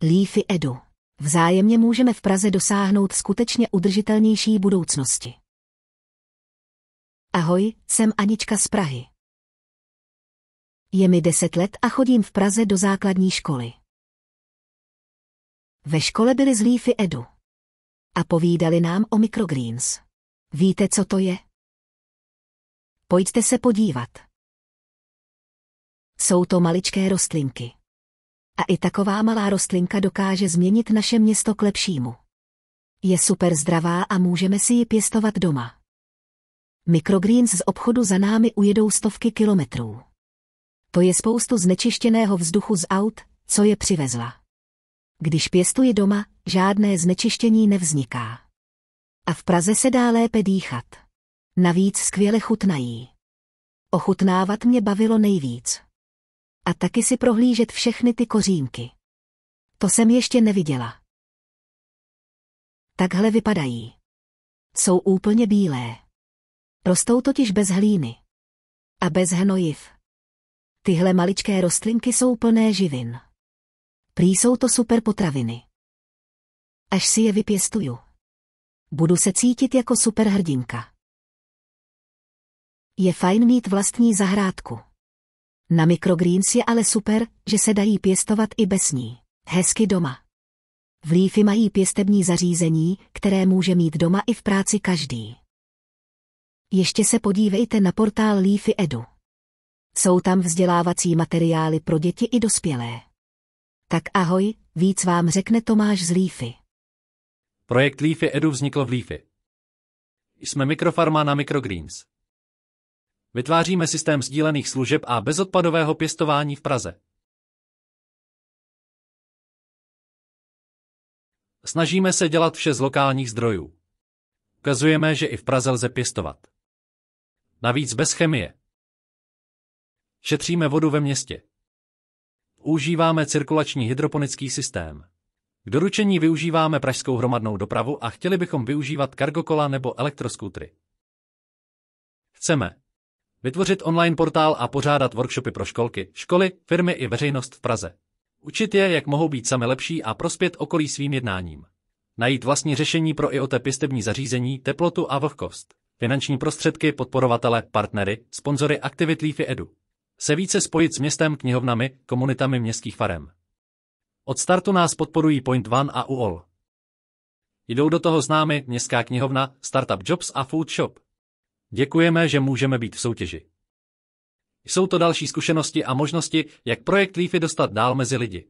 Leafy Edu. Vzájemně můžeme v Praze dosáhnout skutečně udržitelnější budoucnosti. Ahoj, jsem Anička z Prahy. Je mi 10 let a chodím v Praze do základní školy. Ve škole byli z Leafy Edu. A povídali nám o microgreens. Víte, co to je? Pojďte se podívat. Jsou to maličké rostlinky. A i taková malá rostlinka dokáže změnit naše město k lepšímu. Je super zdravá a můžeme si ji pěstovat doma. Microgreens z obchodu za námi ujedou stovky kilometrů. To je spoustu znečištěného vzduchu z aut, co je přivezla. Když pěstuji doma, žádné znečištění nevzniká. A v Praze se dá lépe dýchat. Navíc skvěle chutnají. Ochutnávat mě bavilo nejvíc. A taky si prohlížet všechny ty kořínky. To jsem ještě neviděla. Takhle vypadají. Jsou úplně bílé. Rostou totiž bez hlíny. A bez hnojiv. Tyhle maličké rostlinky jsou plné živin. Prý jsou to super potraviny. Až si je vypěstuju. Budu se cítit jako superhrdinka. Je fajn mít vlastní zahrádku. Na microgreens je ale super, že se dají pěstovat i bez ní. Hezky doma. V Leafy mají pěstební zařízení, které může mít doma i v práci každý. Ještě se podívejte na portál Leafy Edu. Jsou tam vzdělávací materiály pro děti i dospělé. Tak ahoj, víc vám řekne Tomáš z Leafy. Projekt Leafy Edu vznikl v Leafy. Jsme mikrofarma na microgreens. Vytváříme systém sdílených služeb a bezodpadového pěstování v Praze. Snažíme se dělat vše z lokálních zdrojů. Ukazujeme, že i v Praze lze pěstovat. Navíc bez chemie. Šetříme vodu ve městě. Užíváme cirkulační hydroponický systém. K doručení využíváme pražskou hromadnou dopravu a chtěli bychom využívat cargokola nebo elektroskútry. Chceme vytvořit online portál a pořádat workshopy pro školky, školy, firmy i veřejnost v Praze. Učit je, jak mohou být sami lepší a prospět okolí svým jednáním. Najít vlastní řešení pro IoT pěstební zařízení, teplotu a vlhkost. Finanční prostředky, podporovatele, partnery, sponzory aktivit Leafy Edu. Se více spojit s městem, knihovnami, komunitami městských farem. Od startu nás podporují Point One a UOL. Jdou do toho s námi Městská knihovna, Startup Jobs a Food Shop. Děkujeme, že můžeme být v soutěži. Jsou to další zkušenosti a možnosti, jak projekt Leafy dostat dál mezi lidi.